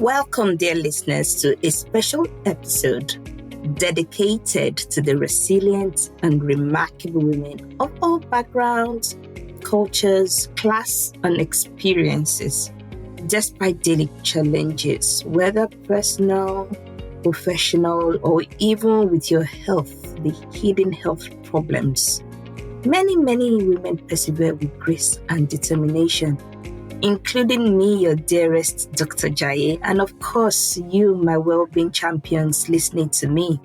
Welcome, dear listeners, to a special episode dedicated to the resilient and remarkable women of all backgrounds, cultures, class, and experiences. Despite daily challenges, whether personal, professional, or even with your health, the hidden health problems, many women persevere with grace and determination, including me, your dearest Dr. Jaye, and of course, you, my well-being champions, listening to me.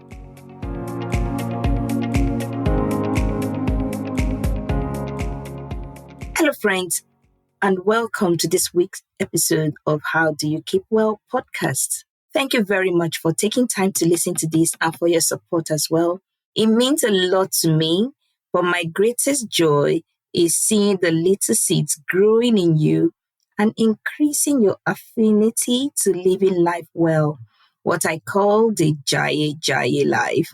Hello, friends, and welcome to this week's episode of How Do You Keep Well podcast. Thank you very much for taking time to listen to this and for your support as well. It means a lot to me, but my greatest joy is seeing the little seeds growing in you and increasing your affinity to living life well, what I call the Jaye life.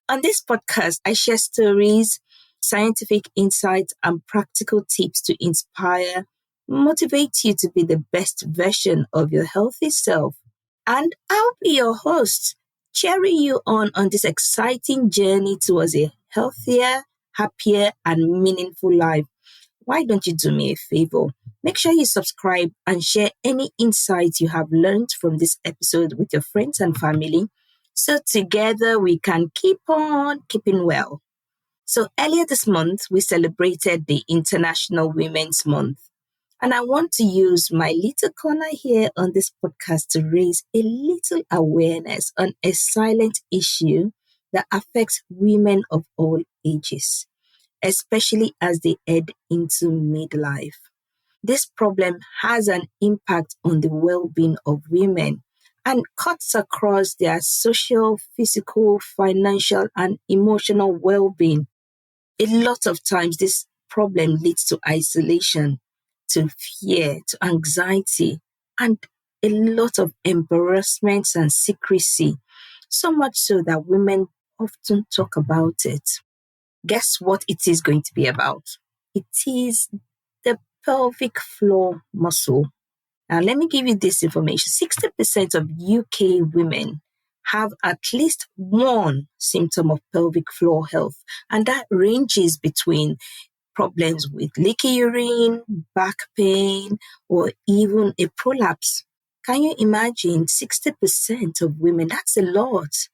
On this podcast, I share stories, scientific insights, and practical tips to inspire, motivate you to be the best version of your healthy self. And I'll be your host, cheering you on this exciting journey towards a healthier, happier, and meaningful life. Why don't you do me a favor? Make sure you subscribe and share any insights you have learned from this episode with your friends and family, so together we can keep on keeping well. So earlier this month, we celebrated the International Women's Month. And I want to use my little corner here on this podcast to raise a little awareness on a silent issue that affects women of all ages, especially as they head into midlife. This problem has an impact on the well-being of women and cuts across their social, physical, financial, and emotional well-being. A lot of times, this problem leads to isolation, to fear, to anxiety, and a lot of embarrassment and secrecy, so much so that women often talk about it. Guess what it is going to be about? It is the pelvic floor muscle. Now, let me give you this information. 60% of UK women have at least one symptom of pelvic floor health, and that ranges between problems with leaky urine, back pain, or even a prolapse. Can you imagine 60% of women? That's a lot.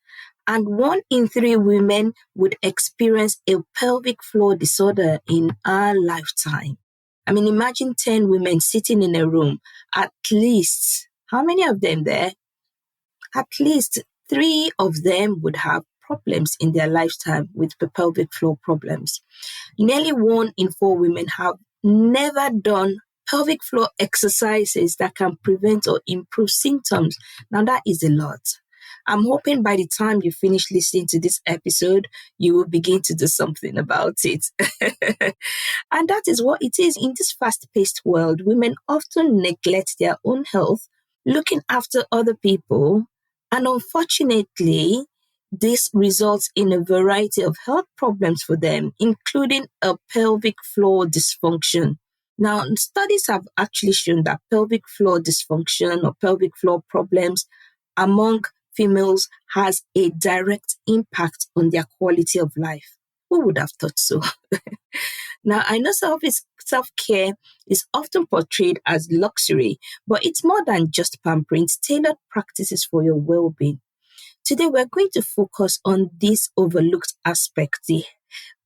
And 1 in 3 women would experience a pelvic floor disorder in our lifetime. I mean, imagine 10 women sitting in a room. At least, how many of them there? At least 3 of them would have problems in their lifetime with the pelvic floor problems. Nearly 1 in 4 women have never done pelvic floor exercises that can prevent or improve symptoms. Now, that is a lot. I'm hoping by the time you finish listening to this episode, you will begin to do something about it. And that is what it is. In this fast-paced world, women often neglect their own health, looking after other people. And unfortunately, this results in a variety of health problems for them, including a pelvic floor dysfunction. Now, studies have actually shown that pelvic floor dysfunction or pelvic floor problems among females has a direct impact on their quality of life. Who would have thought so? Now, I know self-care is often portrayed as luxury, but it's more than just pampering. It's tailored practices for your well-being. Today, we're going to focus on this overlooked aspect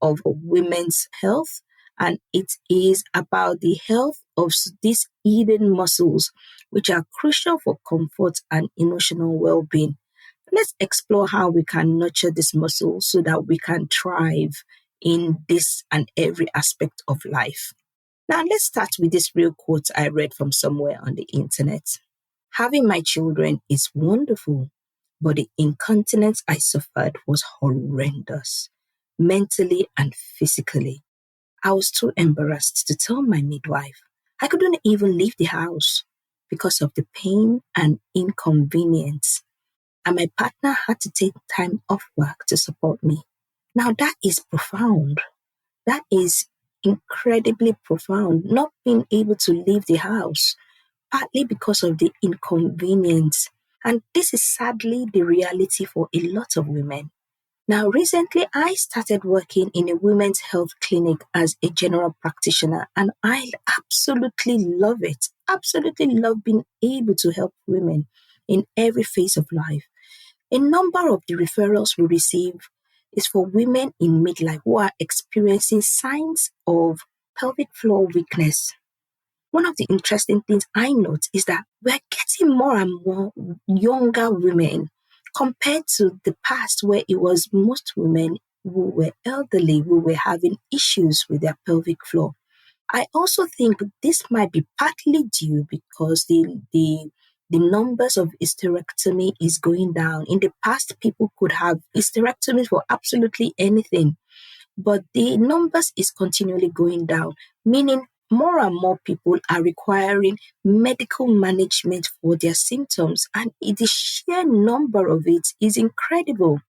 of women's health, and it is about the health of these hidden muscles, which are crucial for comfort and emotional well-being. Let's explore how we can nurture this muscle so that we can thrive in this and every aspect of life. Now, let's start with this real quote I read from somewhere on the internet. Having my children is wonderful, but the incontinence I suffered was horrendous, mentally and physically. I was too embarrassed to tell my midwife. I couldn't even leave the house because of the pain and inconvenience. And my partner had to take time off work to support me. Now that is profound. That is incredibly profound. Not being able to leave the house partly because of the inconvenience. And this is sadly the reality for a lot of women. Now, recently, I started working in a women's health clinic as a general practitioner, and I absolutely love it. Absolutely love being able to help women in every phase of life. A number of the referrals we receive is for women in midlife who are experiencing signs of pelvic floor weakness. One of the interesting things I note is that we're getting more and more younger women compared to the past, where it was most women who were elderly who were having issues with their pelvic floor. I also think this might be partly due because the numbers of hysterectomy is going down. In the past, people could have hysterectomy for absolutely anything, but the numbers is continually going down, meaning more and more people are requiring medical management for their symptoms, and the sheer number of it is incredible.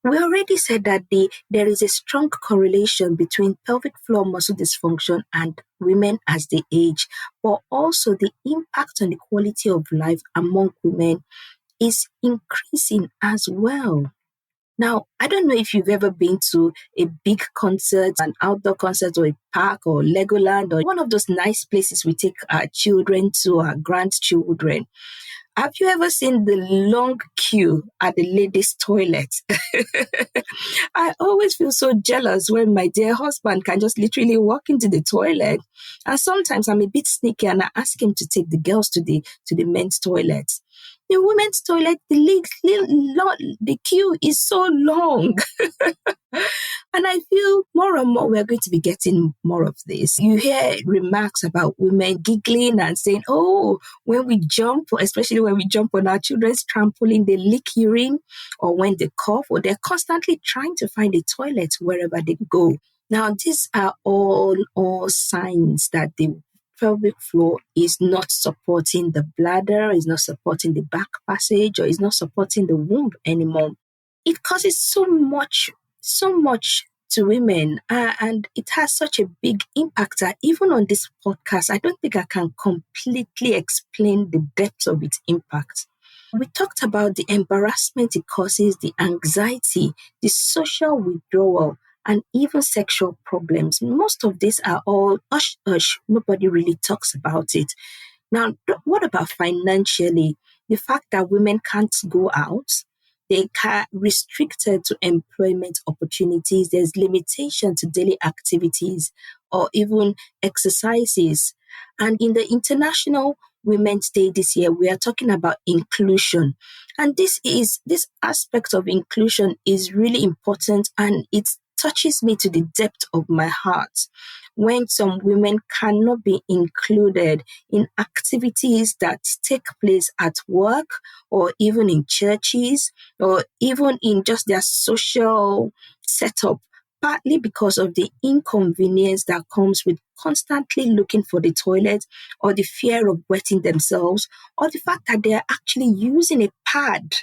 We already said that there is a strong correlation between pelvic floor muscle dysfunction and women as they age, but also the impact on the quality of life among women is increasing as well. Now, I don't know if you've ever been to a big concert, an outdoor concert, or a park, or Legoland, or one of those nice places we take our children to, our grandchildren. Have you ever seen the long queue at the ladies' toilet? I always feel so jealous when my dear husband can just literally walk into the toilet. And sometimes I'm a bit sneaky and I ask him to take the girls to the men's toilet. The women's toilet, the queue is so long. And I feel more and more we're going to be getting more of this. You hear remarks about women giggling and saying, oh, when we jump, especially when we jump on our children's trampoline, they leak urine, or when they cough, or they're constantly trying to find a toilet wherever they go. Now, these are all signs that the pelvic floor is not supporting the bladder, is not supporting the back passage, or is not supporting the womb anymore. It causes so much to women, and it has such a big impact that even on this podcast, I don't think I can completely explain the depth of its impact. We talked about the embarrassment it causes, the anxiety, the social withdrawal, and even sexual problems. Most of these are all hush hush. Nobody really talks about it. Now, what about financially? The fact that women can't go out, they are restricted to employment opportunities, there's limitation to daily activities or even exercises. And in the International Women's Day this year, we are talking about inclusion. And this aspect of inclusion is really important, and it touches me to the depth of my heart when some women cannot be included in activities that take place at work, or even in churches, or even in just their social setup, partly because of the inconvenience that comes with constantly looking for the toilet, or the fear of wetting themselves, or the fact that they are actually using a pad.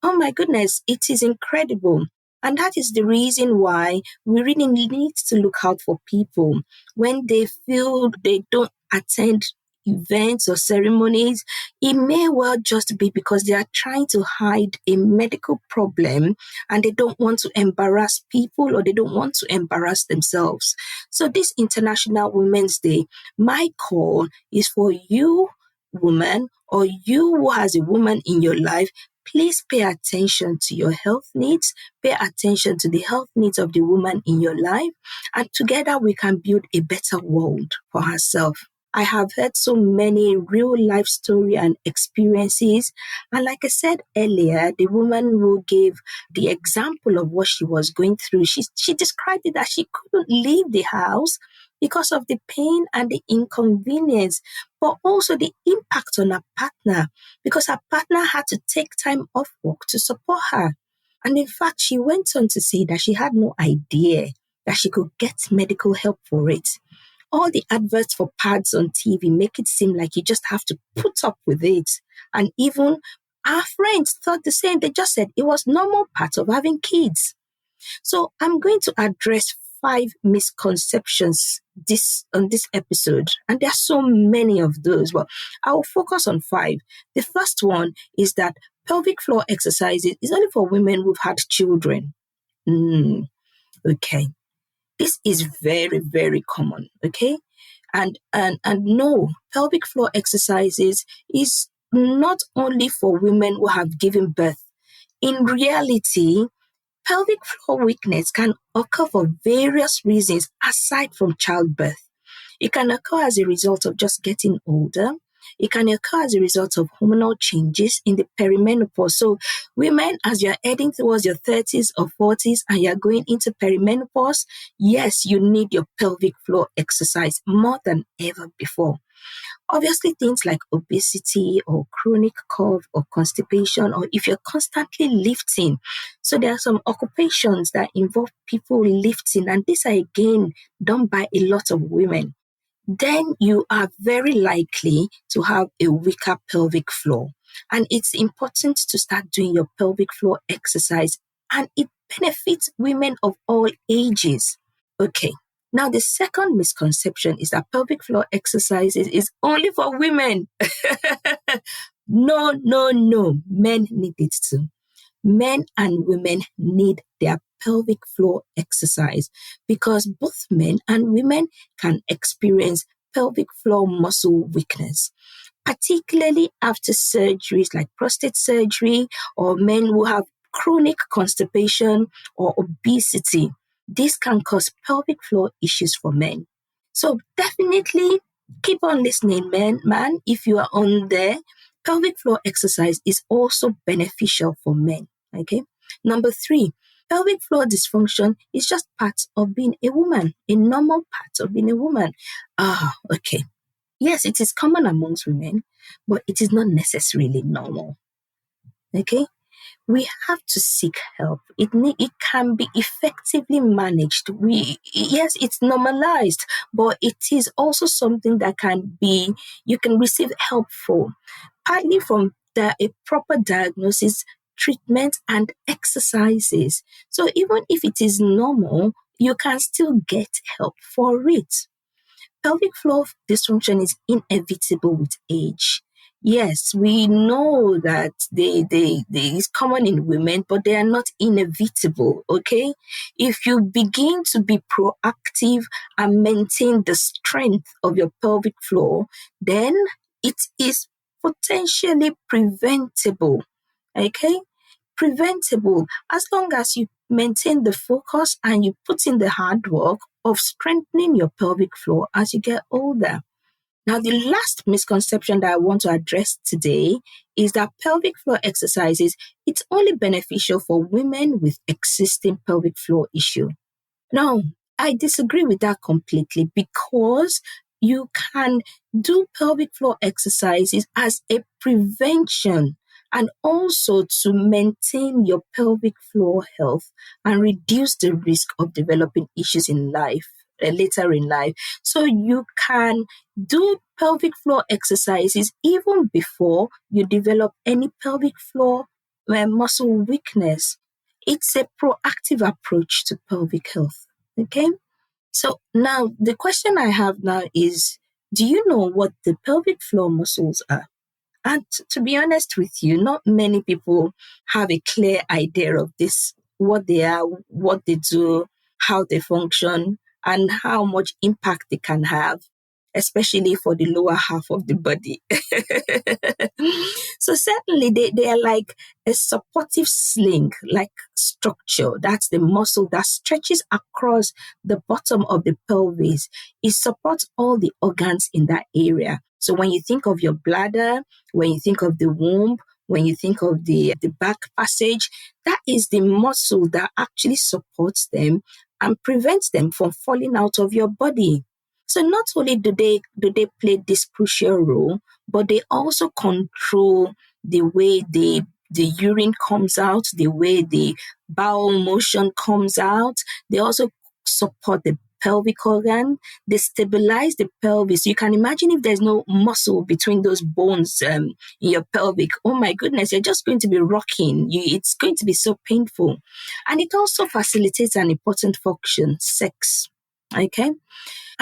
Oh my goodness, it is incredible. And that is the reason why we really need to look out for people when they feel they don't attend events or ceremonies. It may well just be because they are trying to hide a medical problem and they don't want to embarrass people, or they don't want to embarrass themselves. So this International Women's Day, my call is for you, woman, or you who has a woman in your life. Please pay attention to your health needs, pay attention to the health needs of the woman in your life, and together we can build a better world for herself. I have heard so many real life stories and experiences. And like I said earlier, the woman who gave the example of what she was going through, she described it that she couldn't leave the house because of the pain and the inconvenience, but also the impact on her partner, because her partner had to take time off work to support her. And in fact, she went on to say that she had no idea that she could get medical help for it. All the adverts for pads on TV make it seem like you just have to put up with it. And even our friends thought the same. They just said it was normal part of having kids. So I'm going to address 5 misconceptions this episode, and there are so many of those, but I'll focus on 5. The first one is that pelvic floor exercises is only for women who've had children. Okay. This is very, very common. Okay. And no, pelvic floor exercises is not only for women who have given birth. In reality, pelvic floor weakness can occur for various reasons aside from childbirth. It can occur as a result of just getting older. It can occur as a result of hormonal changes in the perimenopause. So women, as you're heading towards your 30s or 40s and you're going into perimenopause, yes, you need your pelvic floor exercise more than ever before. Obviously, things like obesity or chronic cough or constipation, or if you're constantly lifting. So there are some occupations that involve people lifting, and these are again done by a lot of women. Then you are very likely to have a weaker pelvic floor. And it's important to start doing your pelvic floor exercise, and it benefits women of all ages. Okay. Now, the second misconception is that pelvic floor exercises is only for women. No. Men need it too. Men and women need their pelvic floor exercise because both men and women can experience pelvic floor muscle weakness, particularly after surgeries like prostate surgery or men who have chronic constipation or obesity. This can cause pelvic floor issues for men. So definitely keep on listening, man. If you are on there, pelvic floor exercise is also beneficial for men. Okay. Number 3, pelvic floor dysfunction is just part of being a woman, a normal part of being a woman. Okay. Yes, it is common amongst women, but it is not necessarily normal. Okay. We have to seek help. It can be effectively managed. Yes, it's normalized, but it is also something that you can receive help for, partly from a proper diagnosis, treatment, and exercises. So even if it is normal, you can still get help for it. Pelvic floor dysfunction is inevitable with age. Yes, we know that they is common in women, but they are not inevitable, okay? If you begin to be proactive and maintain the strength of your pelvic floor, then it is potentially preventable, okay? Preventable as long as you maintain the focus and you put in the hard work of strengthening your pelvic floor as you get older. Now, the last misconception that I want to address today is that pelvic floor exercises, it's only beneficial for women with existing pelvic floor issue. No, I disagree with that completely because you can do pelvic floor exercises as a prevention and also to maintain your pelvic floor health and reduce the risk of developing issues in life, later in life. So you can do pelvic floor exercises even before you develop any pelvic floor muscle weakness. It's a proactive approach to pelvic health. Okay? So now the question I have now is, do you know what the pelvic floor muscles are? And to be honest with you, not many people have a clear idea of this, what they are, what they do, how they function, and how much impact they can have, especially for the lower half of the body. So certainly they are like a supportive sling, like structure. That's the muscle that stretches across the bottom of the pelvis. It supports all the organs in that area. So when you think of your bladder, when you think of the womb, when you think of the back passage, that is the muscle that actually supports them and prevents them from falling out of your body. So not only do they play this crucial role, but they also control the way the urine comes out, the way the bowel motion comes out. They also support the pelvic organ. They stabilize the pelvis. You can imagine if there's no muscle between those bones in your pelvic. Oh my goodness, you're just going to be rocking. It's going to be so painful. And it also facilitates an important function, sex. Okay?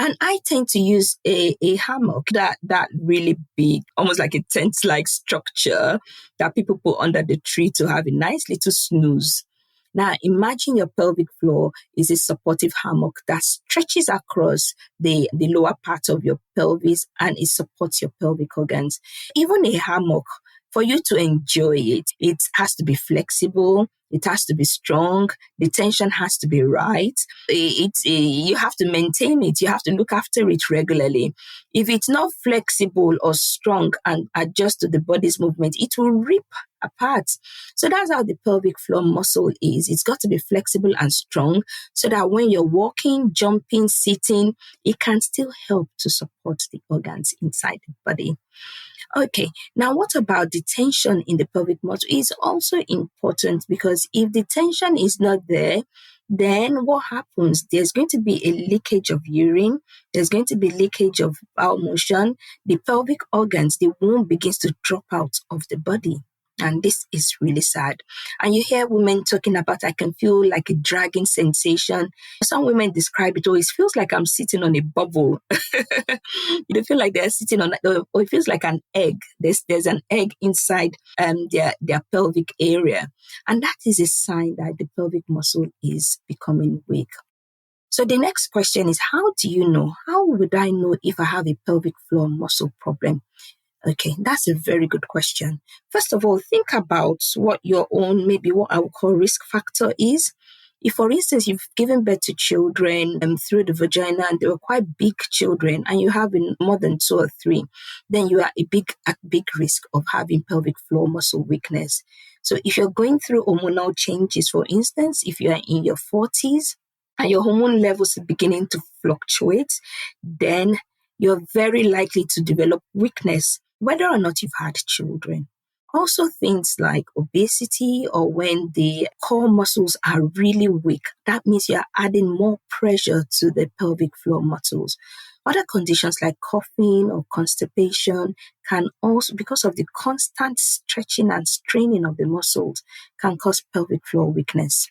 And I tend to use a hammock, that really big, almost like a tent-like structure that people put under the tree to have a nice little snooze. Now, imagine your pelvic floor is a supportive hammock that stretches across the lower part of your pelvis, and it supports your pelvic organs. Even a hammock, for you to enjoy it, it has to be flexible, it has to be strong, the tension has to be right. You have to maintain it, you have to look after it regularly. If it's not flexible or strong and adjust to the body's movement, it will rip apart. So that's how the pelvic floor muscle is. It's got to be flexible and strong so that when you're walking, jumping, sitting, it can still help to support the organs inside the body. Okay, now what about the tension in the pelvic muscle? Is also important, because if the tension is not there, then what happens? There's going to be a leakage of urine, there's going to be leakage of bowel motion, the pelvic organs, the womb begins to drop out of the body. And this is really sad. And you hear women talking about, I can feel like a dragging sensation. Some women describe it, it feels like I'm sitting on a bubble. You don't feel like they're sitting on, or it feels like an egg. There's an egg inside their pelvic area. And that is a sign that the pelvic muscle is becoming weak. So the next question is, how do you know? How would I know if I have a pelvic floor muscle problem? Okay, that's a very good question. First of all, think about what your own, maybe what I would call risk factor is. If, for instance, you've given birth to children through the vagina and they were quite big children and you have more than 2 or 3, then you are at big risk of having pelvic floor muscle weakness. So if you're going through hormonal changes, for instance, if you are in your 40s and your hormone levels are beginning to fluctuate, then you're very likely to develop weakness, whether or not you've had children. Also, things like obesity, or when the core muscles are really weak, that means you're adding more pressure to the pelvic floor muscles. Other conditions like coughing or constipation can also, because of the constant stretching and straining of the muscles, can cause pelvic floor weakness.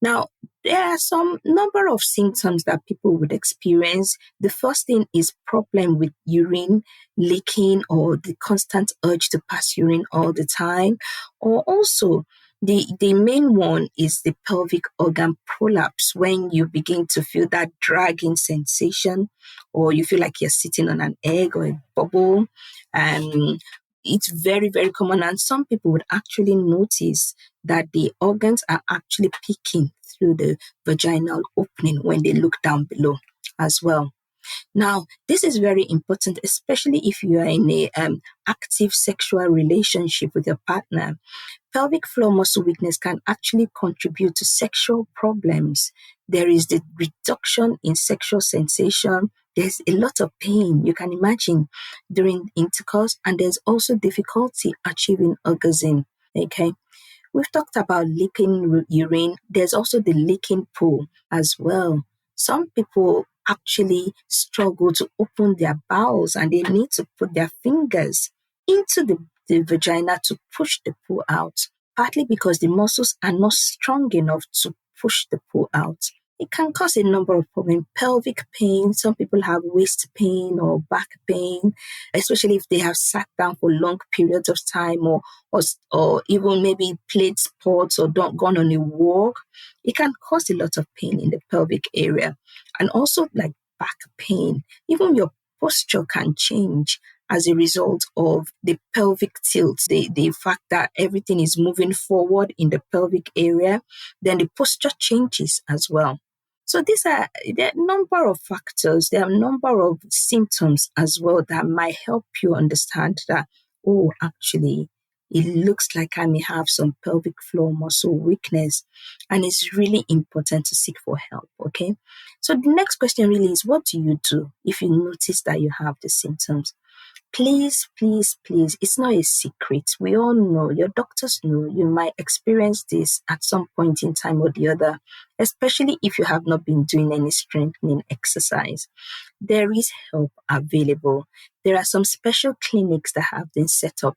Now, there are some number of symptoms that people would experience. The first thing is problem with urine leaking, or the constant urge to pass urine all the time. Or also, the main one is the pelvic organ prolapse, when you begin to feel that dragging sensation, or you feel like you're sitting on an egg or a bubble. It's very, very common. And some people would actually notice that the organs are actually peeking through the vaginal opening when they look down below as well. Now, this is very important, especially if you are in a active sexual relationship with your partner. Pelvic floor muscle weakness can actually contribute to sexual problems. There is the reduction in sexual sensation. There's a lot of pain, you can imagine, during intercourse, and there's also difficulty achieving orgasm. Okay. We've talked about leaking urine. There's also the leaking poo as well. Some people actually struggle to open their bowels and they need to put their fingers into the vagina to push the poo out, partly because the muscles are not strong enough to push the poo out. It can cause a number of problems. Pelvic pain, some people have waist pain or back pain, especially if they have sat down for long periods of time, or even maybe played sports or gone on a walk. It can cause a lot of pain in the pelvic area. And also like back pain. Even your posture can change as a result of the pelvic tilt, the fact that everything is moving forward in the pelvic area, then the posture changes as well. So there are a number of factors, there are a number of symptoms as well that might help you understand that, actually, it looks like I may have some pelvic floor muscle weakness, and it's really important to seek for help, okay? So the next question really is, what do you do if you notice that you have the symptoms? Please, please, please, it's not a secret. We all know, your doctors know, you might experience this at some point in time or the other, especially if you have not been doing any strengthening exercise. There is help available. There are some special clinics that have been set up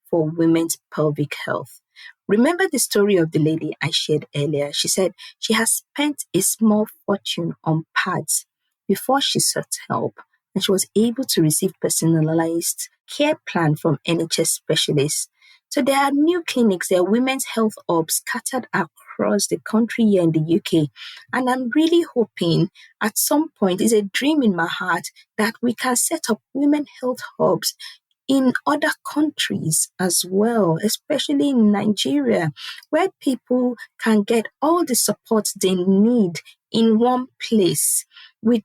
for women's pelvic health. Remember the story of the lady I shared earlier? She said she has spent a small fortune on pads before she sought help, and she was able to receive personalized care plan from NHS specialists. So there are new clinics, there are women's health hubs scattered across the country here in the UK. And I'm really hoping at some point, it's a dream in my heart, that we can set up women health hubs in other countries as well, especially in Nigeria, where people can get all the support they need in one place.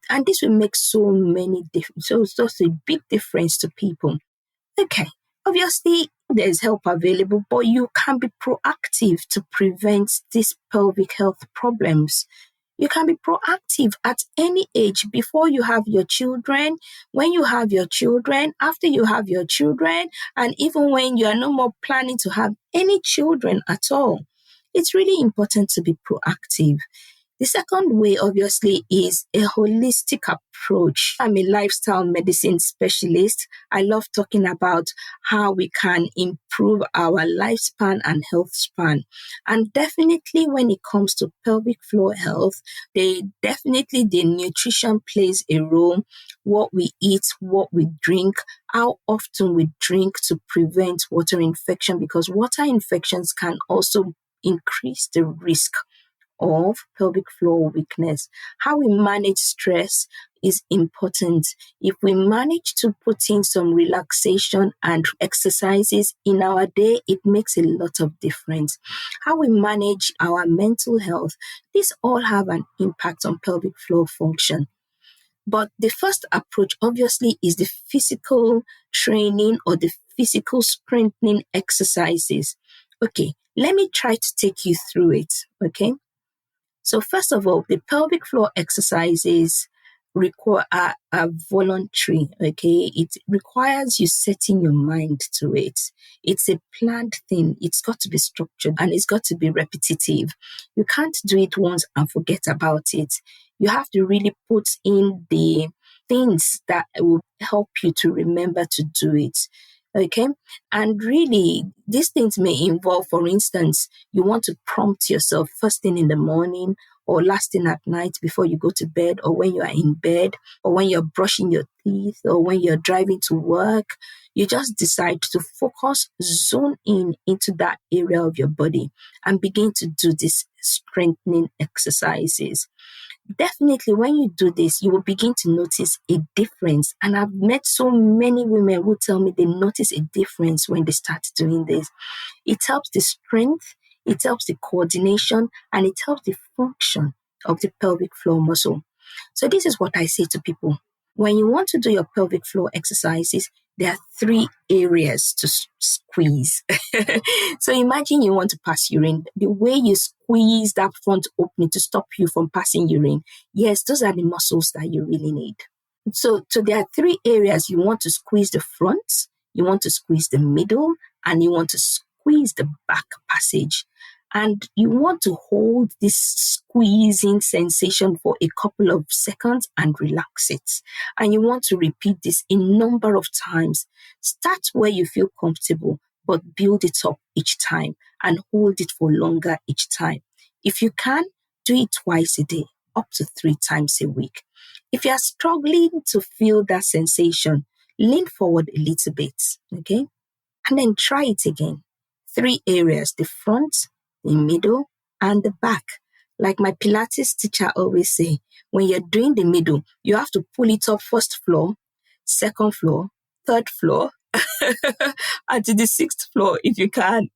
And this will make so many difference. So it's just a big difference to people. Okay, obviously there's help available, but you can be proactive to prevent these pelvic health problems. You can be proactive at any age, before you have your children, when you have your children, after you have your children, and even when you are no more planning to have any children at all. It's really important to be proactive. The second way, obviously, is a holistic approach. I'm a lifestyle medicine specialist. I love talking about how we can improve our lifespan and health span. And definitely when it comes to pelvic floor health, the nutrition plays a role. What we eat, what we drink, how often we drink to prevent water infection, because water infections can also increase the risk of pelvic floor weakness. How we manage stress is important. If we manage to put in some relaxation and exercises in our day, it makes a lot of difference. How we manage our mental health, these all have an impact on pelvic floor function. But the first approach, obviously, is the physical training or the physical strengthening exercises. Okay, let me try to take you through it. Okay. So first of all, the pelvic floor exercises are voluntary, okay? It requires you setting your mind to it. It's a planned thing. It's got to be structured and it's got to be repetitive. You can't do it once and forget about it. You have to really put in the things that will help you to remember to do it. Okay. And really, these things may involve, for instance, you want to prompt yourself first thing in the morning or last thing at night before you go to bed, or when you are in bed, or when you're brushing your teeth, or when you're driving to work. You just decide to focus, zone in into that area of your body and begin to do these strengthening exercises. Definitely, when you do this, you will begin to notice a difference. And I've met so many women who tell me they notice a difference when they start doing this. It helps the strength, it helps the coordination, and it helps the function of the pelvic floor muscle. So this is what I say to people. When you want to do your pelvic floor exercises, there are 3 areas to squeeze. So imagine you want to pass urine. The way you squeeze that front opening to stop you from passing urine, yes, those are the muscles that you really need. So there are 3 areas. You want to squeeze the front, you want to squeeze the middle, and you want to squeeze the back passage. And you want to hold this squeezing sensation for a couple of seconds and relax it. And you want to repeat this a number of times. Start where you feel comfortable, but build it up each time and hold it for longer each time. If you can, do it twice a day, up to 3 times a week. If you are struggling to feel that sensation, lean forward a little bit, okay? And then try it again. 3 areas, the front, the middle, and the back. Like my Pilates teacher always say, when you're doing the middle, you have to pull it up first floor, second floor, third floor, and to the 6th floor if you can.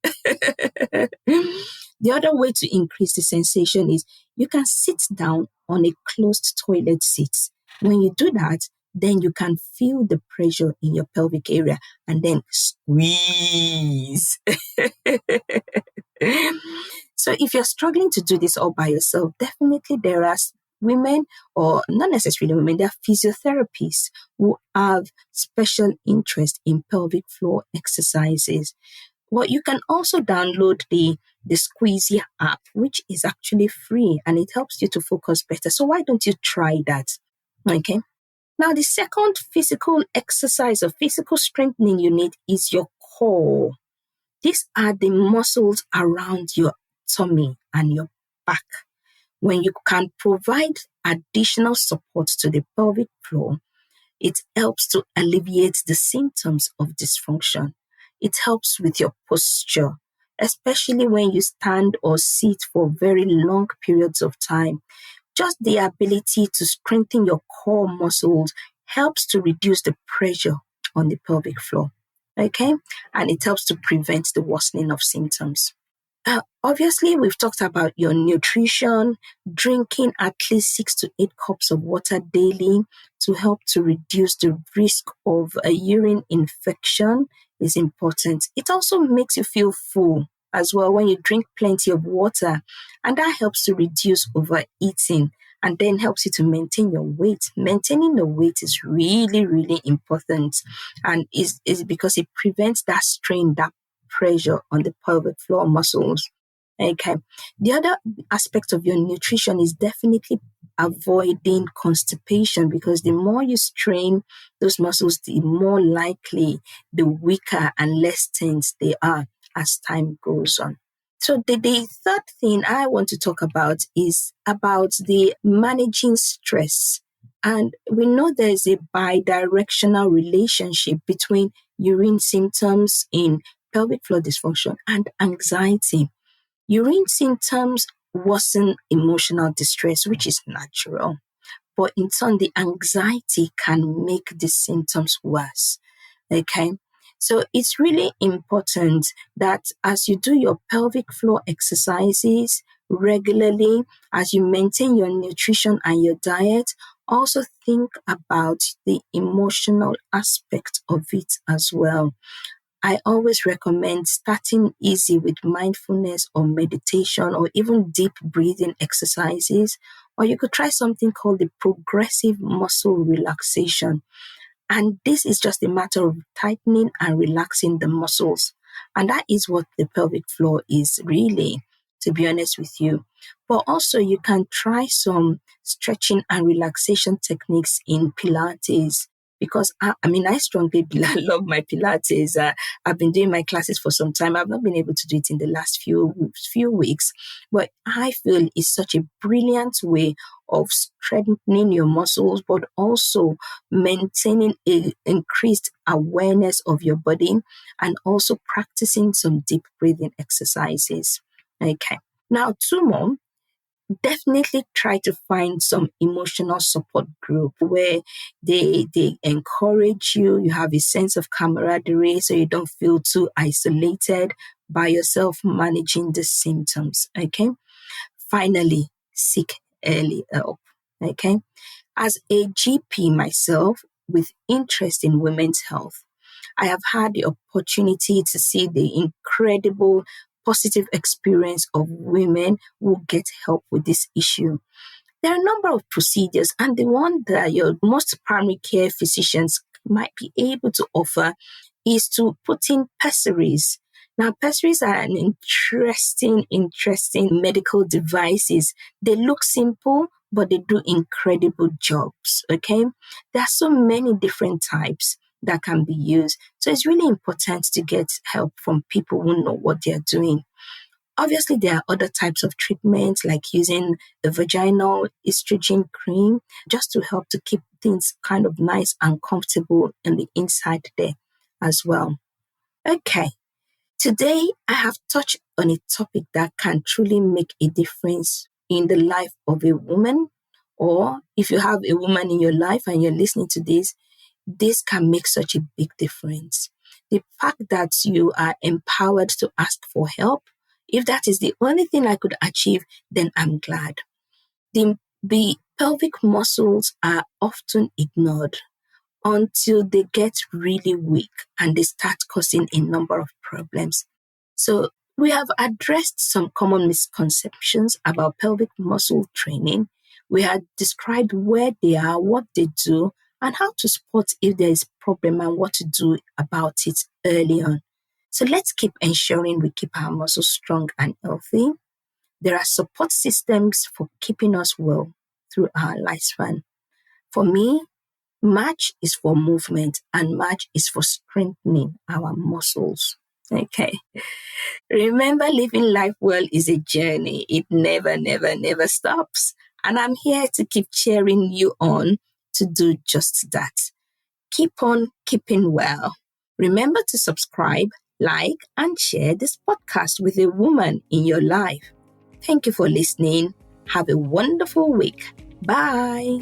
The other way to increase the sensation is you can sit down on a closed toilet seat. When you do that, then you can feel the pressure in your pelvic area and then squeeze. So if you're struggling to do this all by yourself, definitely there are women, or not necessarily women, there are physiotherapists who have special interest in pelvic floor exercises. Well, you can also download the Squeezy app, which is actually free and it helps you to focus better. So why don't you try that? Okay. Now, the second physical exercise or physical strengthening you need is your core. These are the muscles around your tummy and your back. When you can provide additional support to the pelvic floor, it helps to alleviate the symptoms of dysfunction. It helps with your posture, especially when you stand or sit for very long periods of time. Just the ability to strengthen your core muscles helps to reduce the pressure on the pelvic floor. Okay? And it helps to prevent the worsening of symptoms. Obviously, we've talked about your nutrition, drinking at least 6 to 8 cups of water daily to help to reduce the risk of a urine infection is important. It also makes you feel full as well when you drink plenty of water, and that helps to reduce overeating and then helps you to maintain your weight. Maintaining the weight is really, really important, and is because it prevents that strain, that pressure on the pelvic floor muscles. Okay. The other aspect of your nutrition is definitely avoiding constipation, because the more you strain those muscles, the more likely the weaker and less tense they are as time goes on. So the third thing I want to talk about is about the managing stress. And we know there's a bi-directional relationship between urine symptoms in pelvic floor dysfunction and anxiety. Urine symptoms worsen emotional distress, which is natural. But in turn, the anxiety can make the symptoms worse. Okay. So it's really important that as you do your pelvic floor exercises regularly, as you maintain your nutrition and your diet, also think about the emotional aspect of it as well. I always recommend starting easy with mindfulness or meditation or even deep breathing exercises, or you could try something called the progressive muscle relaxation. And this is just a matter of tightening and relaxing the muscles. And that is what the pelvic floor is really, to be honest with you. But also you can try some stretching and relaxation techniques in Pilates, because I strongly love my Pilates. I've been doing my classes for some time. I've not been able to do it in the last few weeks, but I feel it's such a brilliant way of strengthening your muscles, but also maintaining a increased awareness of your body, and also practicing some deep breathing exercises. Okay. Now, 2 more. Definitely try to find some emotional support group where they encourage you. You have a sense of camaraderie, so you don't feel too isolated by yourself managing the symptoms. Okay. Finally, seek early help. Okay. As a GP myself with interest in women's health, I have had the opportunity to see the incredible positive experience of women who get help with this issue. There are a number of procedures, and the one that your most primary care physicians might be able to offer is to put in pessaries. Now, pessaries are an interesting medical devices. They look simple, but they do incredible jobs, okay? There are so many different types that can be used. So it's really important to get help from people who know what they're doing. Obviously, there are other types of treatments like using the vaginal estrogen cream just to help to keep things kind of nice and comfortable in the inside there as well. Okay, today I have touched on a topic that can truly make a difference in the life of a woman, or if you have a woman in your life and you're listening to this can make such a big difference. The fact that you are empowered to ask for help, if that is the only thing I could achieve, then I'm glad. The pelvic muscles are often ignored until they get really weak and they start causing a number of problems. So we have addressed some common misconceptions about pelvic muscle training. We have described where they are, what they do, and how to spot if there is a problem and what to do about it early on. So let's keep ensuring we keep our muscles strong and healthy. There are support systems for keeping us well through our lifespan. For me, March is for movement and March is for strengthening our muscles. Okay. Remember, living life well is a journey. It never, never, never stops. And I'm here to keep cheering you on to do just that. Keep on keeping well. Remember to subscribe, like, and share this podcast with a woman in your life. Thank you for listening. Have a wonderful week. Bye.